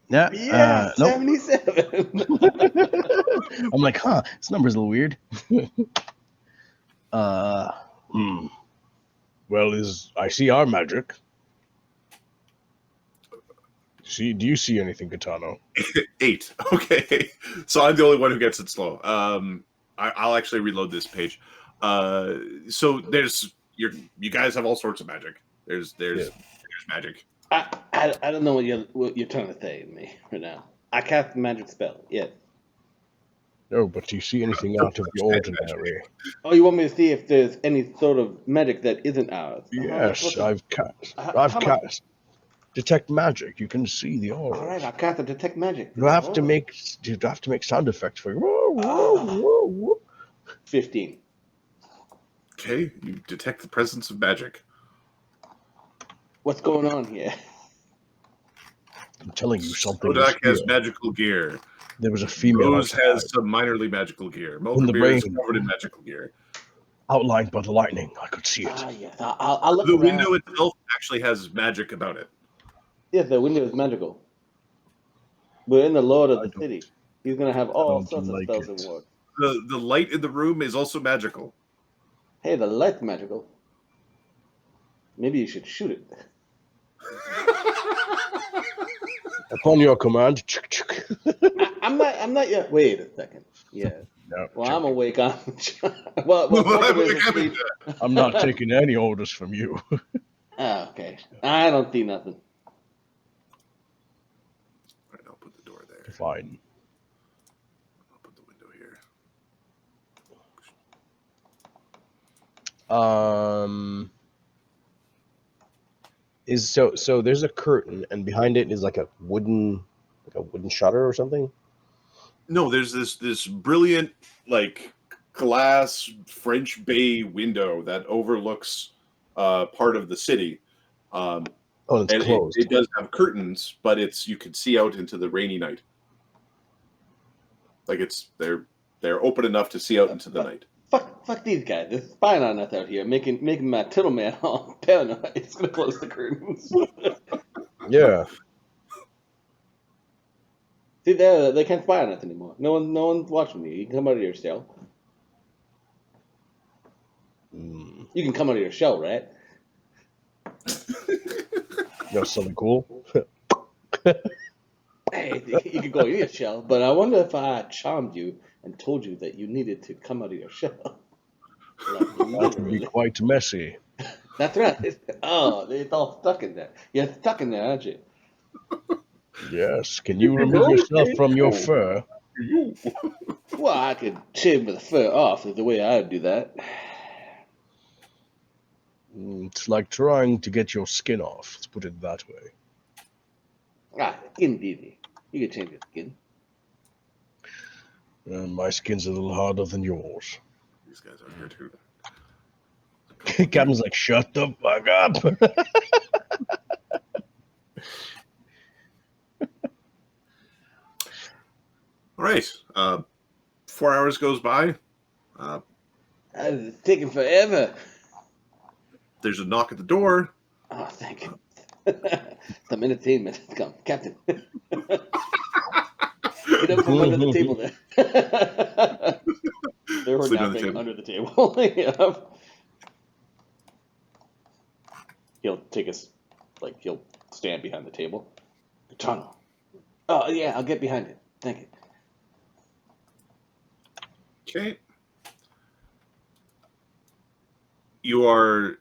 Yeah. Yeah, Nope. 77. I'm like, huh, this number's a little weird. Hmm. Well, I see our magic. Do you see anything, Gotano? 8. Okay, so I'm the only one who gets it slow. I'll actually reload this page. So you guys have all sorts of magic. There's magic. I don't know what you're trying to say to me right now. I cast a magic spell. Yes. No, but do you see anything out of the ordinary? Oh, you want me to see if there's any sort of magic that isn't ours? Yes, I've cast. How much? Detect magic. You can see the All right, auras. I'll cast a detect magic. You have to make sound effects for you. 15. Okay, you detect the presence of magic. What's going on here? I'm telling you something. Sodak has magical gear. There was a female. Rose has some minorly magical gear. Molgromere is covered in magical gear. Outlined by the lightning, I could see it. Yes. I'll look The around. window itself actually has magic about it. Yes, the window is magical. We're in the Lord of the city. He's going to have all sorts of spells and work. The light in the room is also magical. Hey, the light's magical. Maybe you should shoot it. Upon your command. I'm not yet. Wait a second. Yeah. No, well, I'm awake. I'm asleep. I'm not taking any orders from you. Okay. I don't see nothing. All right, I'll put the door there. Fine. I'll put the window here. So there's a curtain, and behind it is like a wooden shutter or something. No, there's this brilliant glass French bay window that overlooks part of the city. It's closed. It does have curtains, but you can see out into the rainy night. Like they're open enough to see out into the night. Fuck these guys. They're spying on us out here, making my tittle man all paranoid. It's gonna close the curtains. Yeah. See, they can't spy on us anymore. No one's watching me. You can come out of your shell. You can come out of your shell, right? You know something cool? Hey, you can go in your shell, but I wonder if I charmed you and told you that you needed to come out of your shell. That would be quite messy. That's right. Oh, it's all stuck in there. You're stuck in there, aren't you? Yes. Can you remove yourself from your fur? Well, I could shave the fur off is the way I would do that. It's like trying to get your skin off. Let's put it that way. Skin's easy. You can change your skin. My skin's a little harder than yours. These guys are here too. Captain's like, shut the fuck up. All right. 4 hours goes by. It's taking forever. There's a knock at the door. Oh, thank you. Some entertainment has come. Captain. Get up from under the table there. They were napping under the table. Yeah. He'll take us, he'll stand behind the table. Gotano. Oh, yeah, I'll get behind it. Thank you. Okay. You are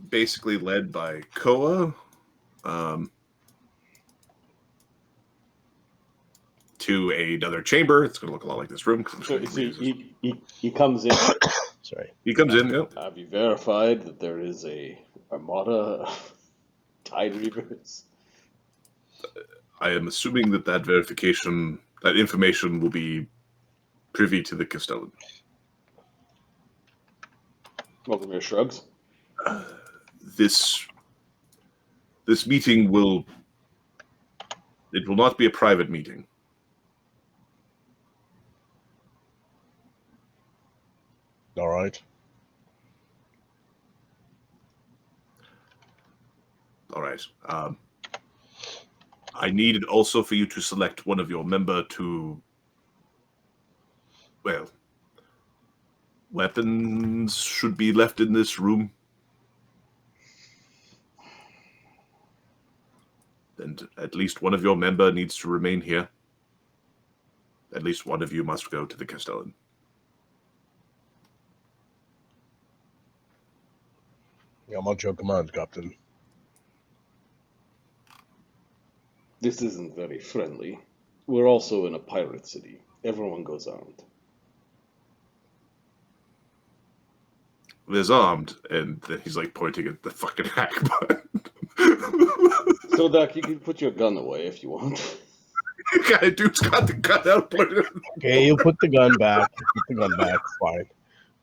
basically led by Koa to another chamber. It's going to look a lot like this room. So he comes in. Sorry. He comes in. Yep. Have you verified that there is a armada of Tide-Reavers? I am assuming that information will be privy to the Castellany. Molgromere shrugs. This meeting will not be a private meeting. All right. All right. I needed also for you to select one of your member to, well, weapons should be left in this room. And at least one of your member needs to remain here. At least one of you must go to the Castellan. I'm at your command, Captain. This isn't very friendly. We're also in a pirate city. Everyone goes armed. There's armed, and then he's like pointing at the fucking hack button. Sodak, you can put your gun away if you want. Guy, dude's got the gun out. Pointed at Okay, you put the gun back. Put the gun back. Fine.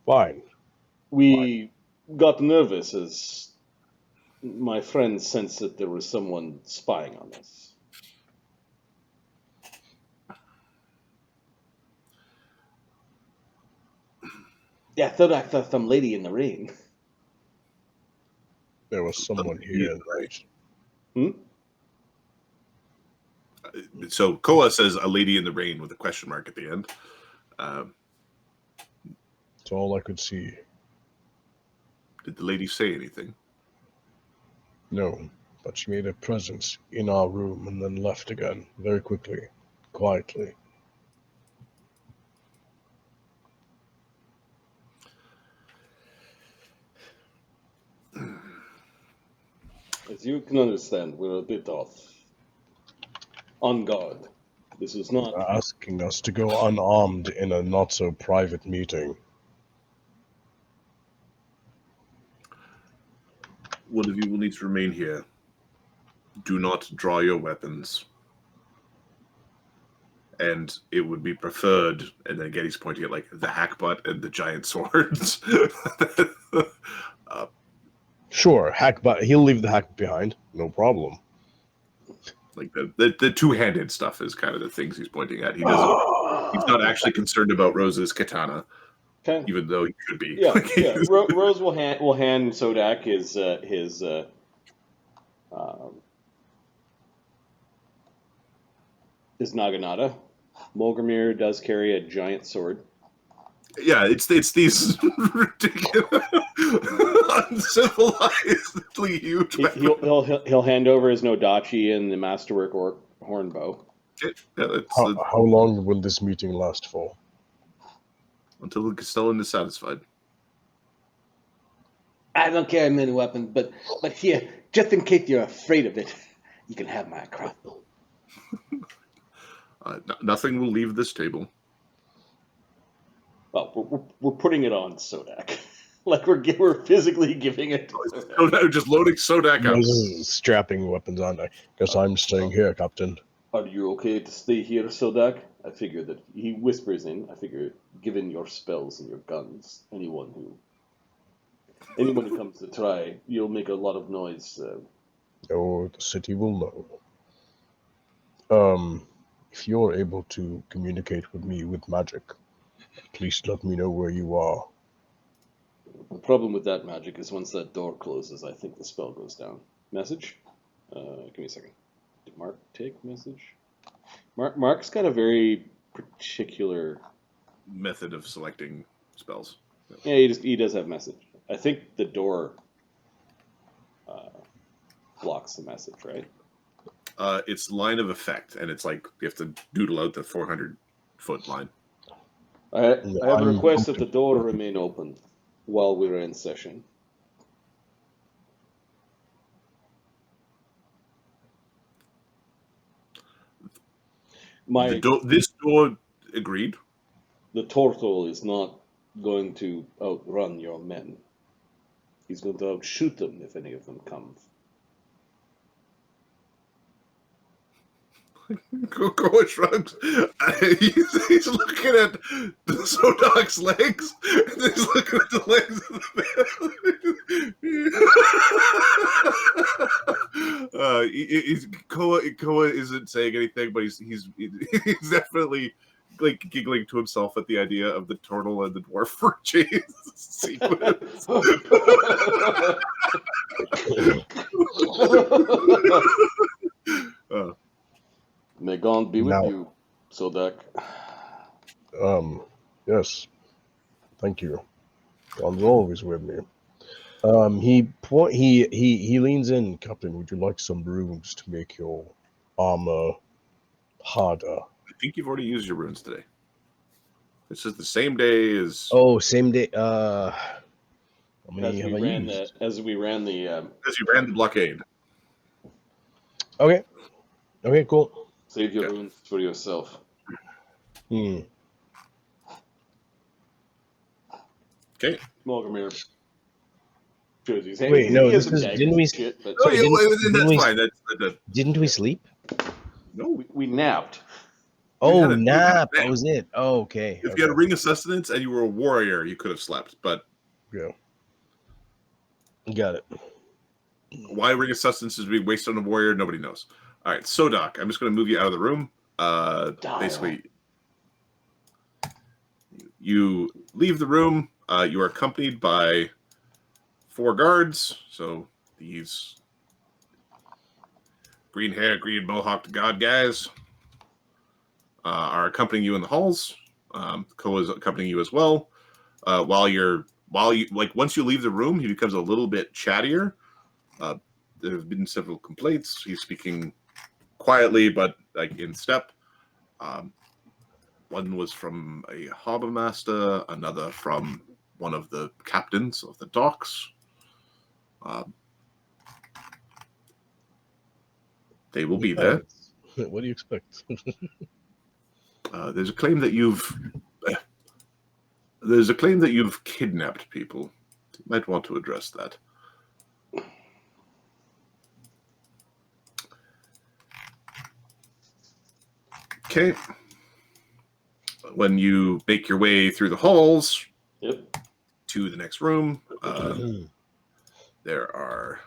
Fine. We got nervous as my friend sensed that there was someone spying on us. Yeah, I thought I saw some lady in the rain. There was someone here, right? So Koa says a lady in the rain with a question mark at the end. That's all I could see. Did the lady say anything? No, but she made a presence in our room and then left again, very quickly, quietly. As you can understand, we're a bit off. On guard. This is not... Asking us to go unarmed in a not-so-private meeting. One of you will need to remain here. Do not draw your weapons. And it would be preferred, and then again he's pointing at like the hackbutt and the giant swords. Sure, hackbutt. He'll leave the hack behind. No problem. Like the two-handed stuff is kind of the things he's pointing at. He doesn't. He's not actually concerned about Rose's katana, even though he could be. Yeah, yeah. Rose will hand Sodak his naginata. Molgromere does carry a giant sword. Yeah, it's these ridiculous, uncivilizedly huge. He'll hand over his nodachi and the masterwork horn bow. Yeah, how long will this meeting last for? Until the Castellan is satisfied. I don't carry many weapons, but here, just in case you're afraid of it, you can have my crossbow. Nothing will leave this table. Well, we're putting it on Sodak. Like we're physically giving it. Just loading Sodak up. Strapping weapons on. I guess I'm staying here, Captain. Are you okay to stay here, Sodak? I figure that he whispers in. I figure, given your spells and your guns, anyone who comes to try, you'll make a lot of noise. Oh, the city will know. If you're able to communicate with me with magic, please let me know where you are. The problem with that magic is once that door closes, I think the spell goes down. Message? Give me a second. Did Mark take message? Mark's got a very particular method of selecting spells. Yeah, he does have message. I think the door blocks the message, right? It's line of effect, and it's like you have to doodle out the 400-foot line. I have a request that the door remain open while we're in session. This door agreed. The turtle is not going to outrun your men. He's going to outshoot them if any of them come. Koa shrugs. He's looking at the Sodak's legs, and then he's looking at the legs of the man. Koa isn't saying anything, but he's definitely like giggling to himself at the idea of the turtle and the dwarf for chase sequence. May God be with Now- you, Sodak. Yes. Thank you. God's always with me. He leans in, Captain. Would you like some runes to make your armor harder? I think you've already used your runes today. This is the same day as Oh, same day. How many As have we I ran used? as we ran the as you ran the blockade. Okay. Okay, cool. save your Okay. runes for yourself. Hmm. Okay. Molgromere shows his hand. Wait, no, he has this some is- daggers didn't we- and shit, but Oh, yeah, didn't that's we- fine. Didn't we sleep? No. we napped. Oh, had a- nap. nap. That was it. Oh, okay. If you had a ring of sustenance and you were a warrior, you could have slept. But Yeah. Got it. why ring of sustenance is being wasted on a warrior, nobody knows. All right, Sodak, I'm just going to move you out of the room. Basically, you leave the room. You are accompanied by 4 guards. So these green hair, green mohawked god guys are accompanying you in the halls. Ko is accompanying you as well. While you once you leave the room, he becomes a little bit chattier. There have been several complaints. He's speaking quietly, but like in step. One was from a harbor master, another from one of the captains of the docks. They will be there. What do you expect? There's a claim that you've kidnapped people. You might want to address that. Okay. When you make your way through the halls to the next room, there are...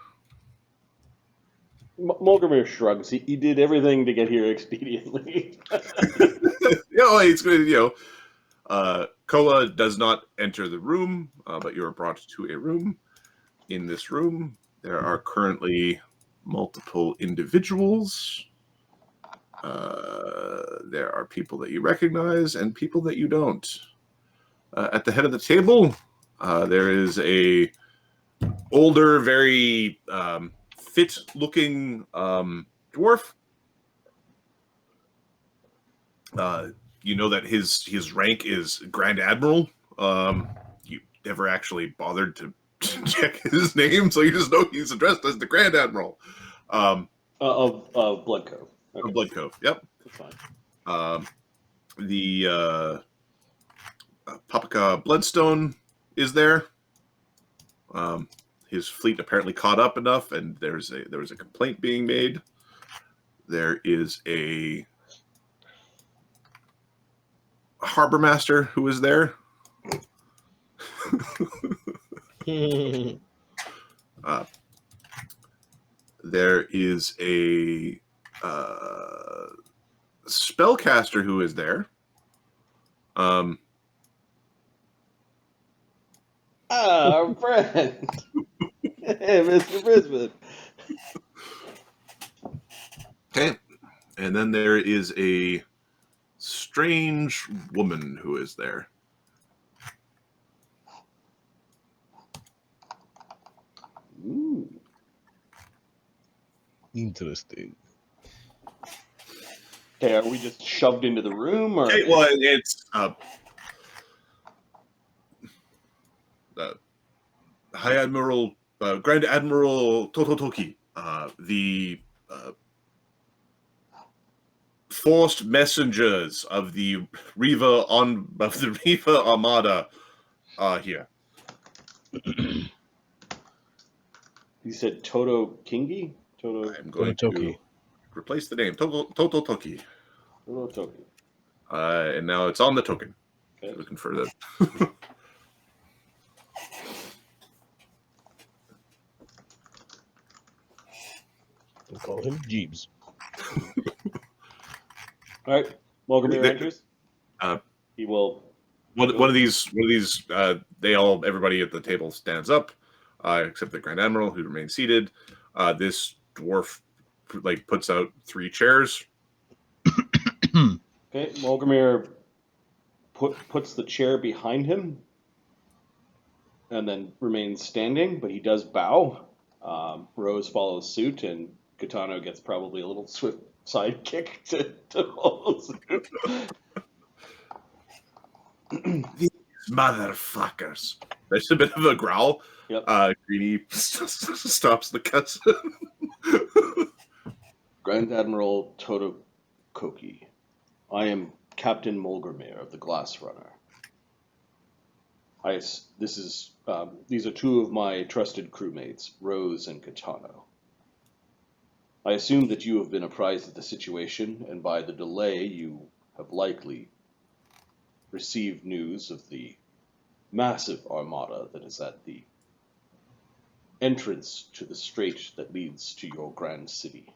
Molgromere shrugs. He did everything to get here expediently. It's good, Koa does not enter the room, but you are brought to a room. In this room, there are currently multiple individuals. There are people that you recognize and people that you don't. At the head of the table, there is a older, very fit-looking dwarf. You know that his rank is Grand Admiral. You never actually bothered to check his name, so you just know he's addressed as the Grand Admiral. Of Bloodcove. Okay. Of Bloodcove, yep. That's fine. The Papaka Bloodstone is there. His fleet apparently caught up enough, and there was a complaint being made. There is a harbor master who is there. There is a spellcaster who is there. Our friend, hey, Mr. Brisbane. Okay, and then there is a strange woman who is there. Ooh. Interesting. Okay, are we just shoved into the room, or? Okay, well, it's High Admiral, Grand Admiral Tototoki, the forced messengers of the Reaver Armada are here. You said Toto Kingi? Toto I'm going Tototoki. to replace the name Tototoki. Toki. And now it's on the token. Okay. Looking for the. We'll call him Jeeves. All right, Molgromere enters. He will. One of these. Everybody at the table stands up, except the Grand Admiral, who remains seated. This dwarf puts out 3 chairs. Okay, Molgromere puts the chair behind him and then remains standing, but he does bow. Rose follows suit, and Gotano gets probably a little swift sidekick to follow suit. These motherfuckers. There's a bit of a growl. Yep. Greeny stops the cuts. Grand Admiral Totokoki. I am Captain Molgromere of the Glass Runner. These are two of my trusted crewmates, Rose and Gotano. I assume that you have been apprised of the situation, and by the delay you have likely received news of the massive armada that is at the entrance to the strait that leads to your grand city.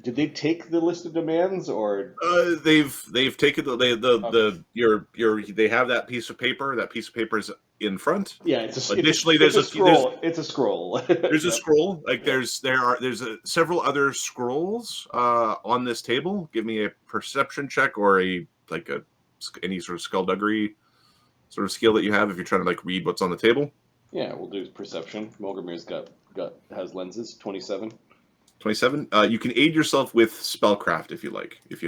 Did they take the list of demands, or They've taken they have that piece of paper. That piece of paper is in front. yeah, it's a scroll. It's a scroll. There's a Yep. scroll. Like there's several other scrolls on this table. Give me a perception check or any sort of skullduggery sort of skill that you have if you're trying to read what's on the table. Yeah, we'll do perception. Molgromere's has lenses. 27. 27. You can aid yourself with spellcraft if you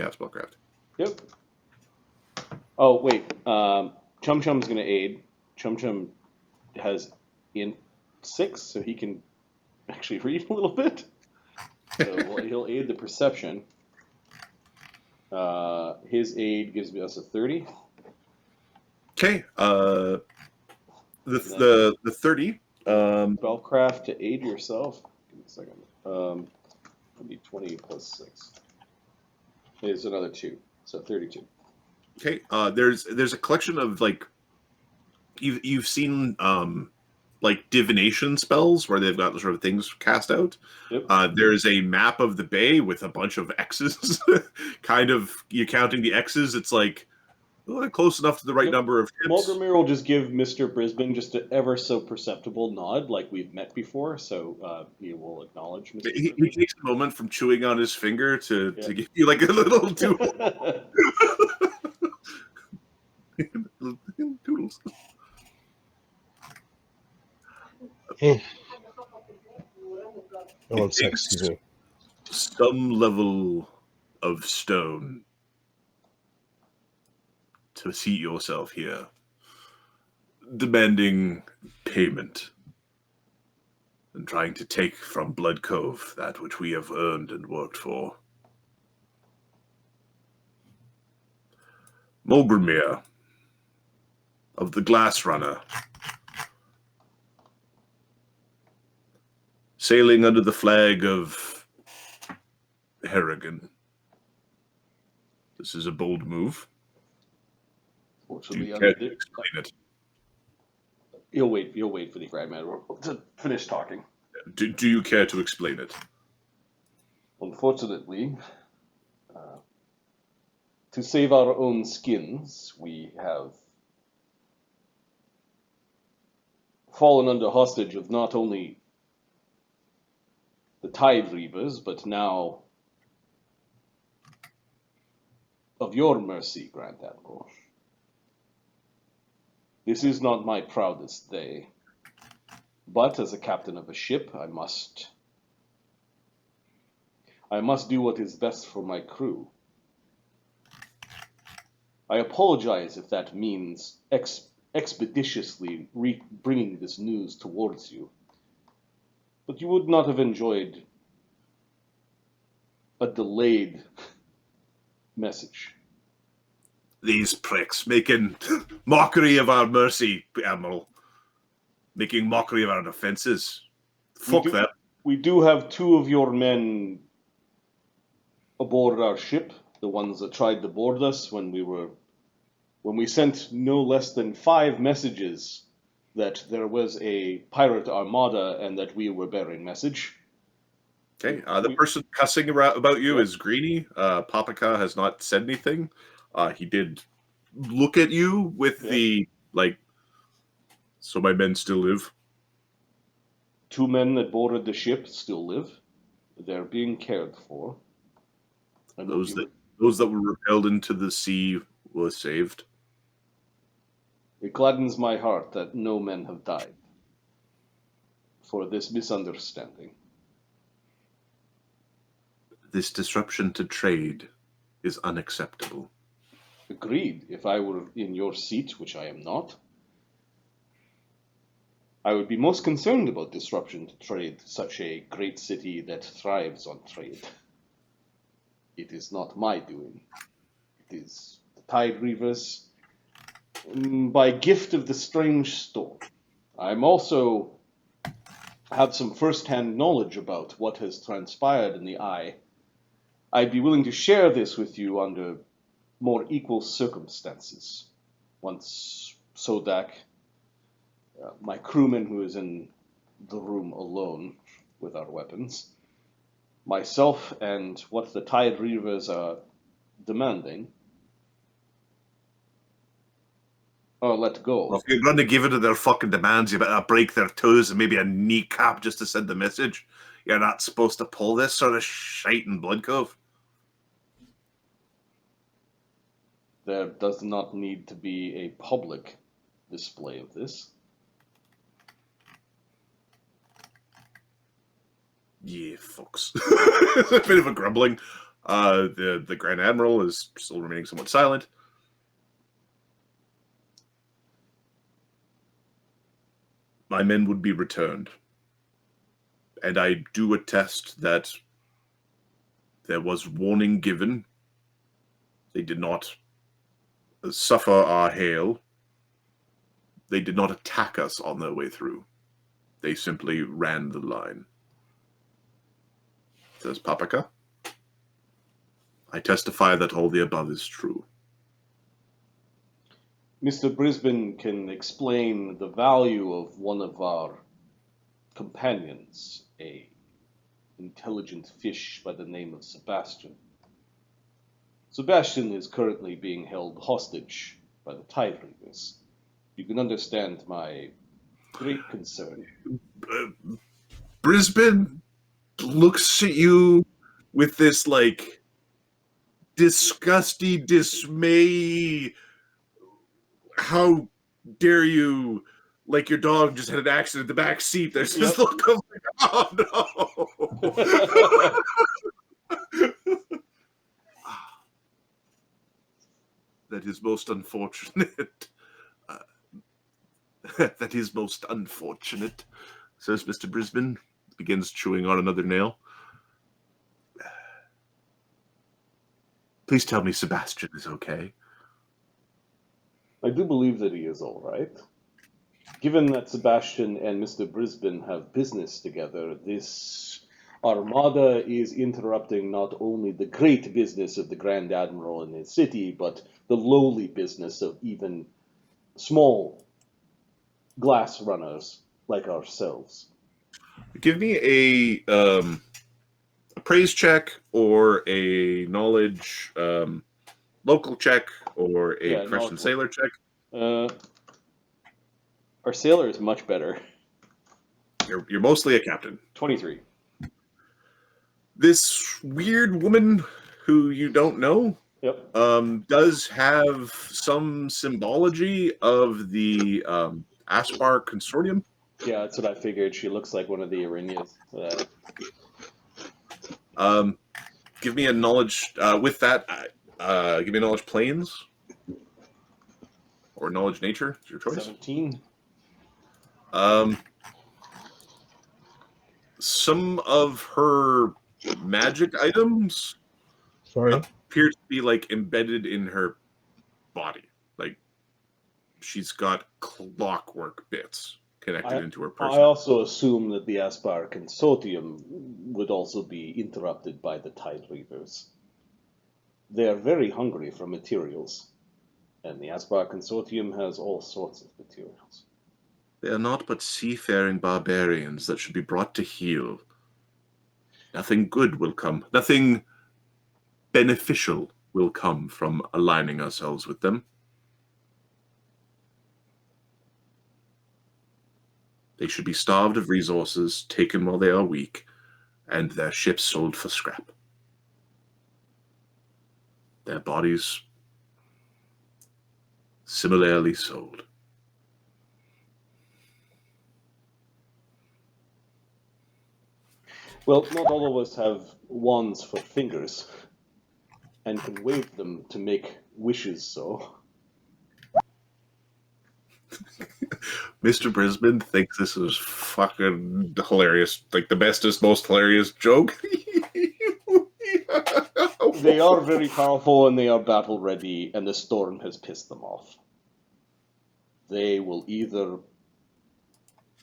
have spellcraft. Yep. Oh wait, Chum Chum's gonna aid. Chum Chum has in 6, so he can actually read a little bit. So he'll aid the perception. His aid gives us a 30. Okay. The 30. Spellcraft to aid yourself. Give me a second. It'll be 20 plus 6. There's another 2, so 32. Okay. There's a collection of you've seen divination spells where they've got sort of things cast out. Yep. There's a map of the bay with a bunch of X's. Kind of you counting the X's, it's close enough to the right Yep. number of ships. Molgromere will just give Mr. Brisbane just an ever so perceptible nod, like we've met before, so he will acknowledge Mr. He Brisbane. takes a moment from chewing on his finger to give you a little doodles. One sec, excuse me. Some level of stone to seat yourself here, demanding payment and trying to take from Bloodcove that which we have earned and worked for. Molgromere of the Glass Runner, sailing under the flag of Harrigan. This is a bold move. Do Fortunately, you care to explain it? You'll wait for the Grand Admiral to finish talking. Do you care to explain it? Unfortunately, to save our own skins, we have fallen under hostage of not only the Tide-Reavers, but now of your mercy, Grand Admiral. This is not my proudest day, but as a captain of a ship, I must do what is best for my crew. I apologize if that means expeditiously bringing this news towards you, but you would not have enjoyed a delayed message. These pricks making mockery of our mercy, Admiral. Making mockery of our defenses. Fuck them. We do have 2 of your men aboard our ship, the ones that tried to board us when we sent no less than 5 messages that there was a pirate armada and that we were bearing message. Okay, the person cussing about you is Greeny. Paprika has not said anything. He did look at you with the, so my men still live. 2 men that boarded the ship still live. They're being cared for. And Those that were repelled into the sea were saved. it gladdens my heart that no men have died for this misunderstanding. This disruption to trade is unacceptable. Agreed. If I were in your seat, which I am not, I would be most concerned about disruption to trade, such a great city that thrives on trade. It is not my doing. It is the Tide-Reavers, by gift of the strange storm. I'm also have some first-hand knowledge about what has transpired in the Eye. I'd be willing to share this with you under more equal circumstances. Once Sodak, my crewman who is in the room alone with our weapons, myself and what the Tide-Reavers are demanding, are let go. Well, if you're going to give in to their fucking demands, you better break their toes and maybe a kneecap just to send the message. You're not supposed to pull this sort of shite in Bloodcove. There does not need to be a public display of this. Yeah, fucks. A bit of a grumbling. The Grand Admiral is still remaining somewhat silent. My men would be returned. And I do attest that there was warning given. They did not suffer our hail. They did not attack us on their way through. They simply ran the line. Says Papaka. I testify that all the above is true. Mr. Brisbane can explain the value of one of our companions, a intelligent fish by the name of Sebastian. Sebastian is currently being held hostage by the Tide-Reavers. You can understand my great concern. Brisbane looks at you with this, like, disgusty dismay. How dare you? Like your dog just had an accident in the back seat. There's this look of, like, oh no. That is most unfortunate. That is most unfortunate, says Mr. Brisbane. Begins chewing on another nail. Please tell me Sebastian is okay. I do believe that he is all right. Given that Sebastian and Mr. Brisbane have business together, this armada is interrupting not only the great business of the Grand Admiral in his city, but the lowly business of even small glass runners like ourselves. Give me a praise check or a knowledge local check or a profession sailor check. Our sailor is much better. You're mostly a captain. 23. This weird woman who you don't know does have some symbology of the Aspar Consortium. Yeah, that's what I figured. She looks like one of the Arinyas. Give me a knowledge with that. Give me a knowledge planes or knowledge nature. It's your choice. 17. Some of her magic items appear to be like embedded in her body. Like she's got clockwork bits connected into her person. I also assume that the Aspar Consortium would also be interrupted by the Tide-Reavers. They are very hungry for materials, and the Aspar Consortium has all sorts of materials. They are not but seafaring barbarians that should be brought to heel. Nothing good will come. Nothing beneficial will come from aligning ourselves with them. They should be starved of resources, taken while they are weak, and their ships sold for scrap. their bodies similarly sold. Well, not all of us have wands for fingers and can wave them to make wishes so. Mr. Brisbane thinks this is fucking hilarious. Like the bestest, most hilarious joke. They are very powerful and they are battle ready, and the storm has pissed them off. They will either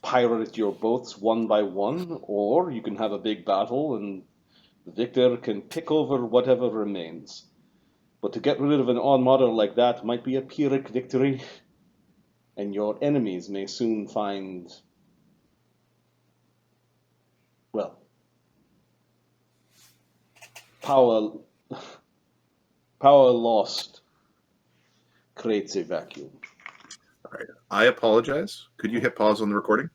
pirate your boats one by one, or you can have a big battle and the victor can pick over whatever remains. But to get rid of an armada like that might be a Pyrrhic victory, and your enemies may soon find, well, power lost creates a vacuum. All right. I apologize. Could you hit pause on the recording?